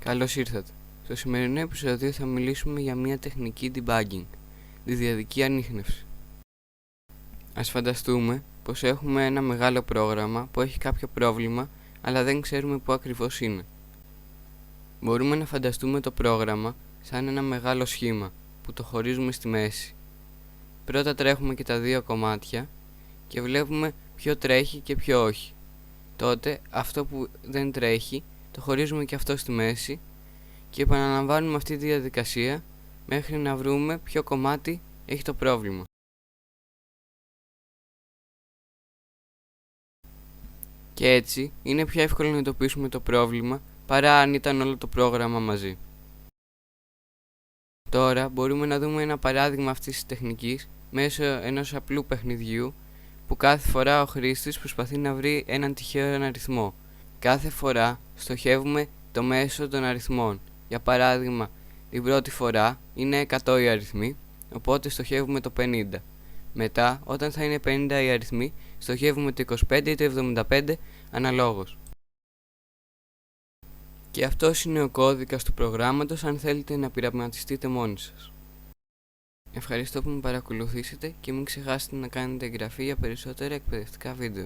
Καλώς ήρθατε. Στο σημερινό επεισόδιο θα μιλήσουμε για μια τεχνική debugging, τη διαδική ανίχνευση. Ας φανταστούμε πως έχουμε ένα μεγάλο πρόγραμμα που έχει κάποιο πρόβλημα, αλλά δεν ξέρουμε πού ακριβώς είναι. Μπορούμε να φανταστούμε το πρόγραμμα σαν ένα μεγάλο σχήμα που το χωρίζουμε στη μέση. Πρώτα τρέχουμε και τα δύο κομμάτια και βλέπουμε ποιο τρέχει και ποιο όχι. Τότε αυτό που δεν τρέχει το χωρίζουμε και αυτό στη μέση και επαναλαμβάνουμε αυτή τη διαδικασία μέχρι να βρούμε ποιο κομμάτι έχει το πρόβλημα. Και έτσι είναι πιο εύκολο να εντοπίσουμε το πρόβλημα παρά αν ήταν όλο το πρόγραμμα μαζί. Τώρα μπορούμε να δούμε ένα παράδειγμα αυτής της τεχνικής μέσω ενός απλού παιχνιδιού που κάθε φορά ο χρήστης προσπαθεί να βρει έναν τυχαίο αριθμό. Κάθε φορά στοχεύουμε το μέσο των αριθμών. Για παράδειγμα, την πρώτη φορά είναι 100 οι αριθμοί, οπότε στοχεύουμε το 50. Μετά, όταν θα είναι 50 οι αριθμοί, στοχεύουμε το 25 ή το 75 αναλόγως. Και αυτός είναι ο κώδικας του προγράμματος αν θέλετε να πειραματιστείτε μόνοι σας. Ευχαριστώ που με παρακολουθήσατε και μην ξεχάσετε να κάνετε εγγραφή για περισσότερα εκπαιδευτικά βίντεο.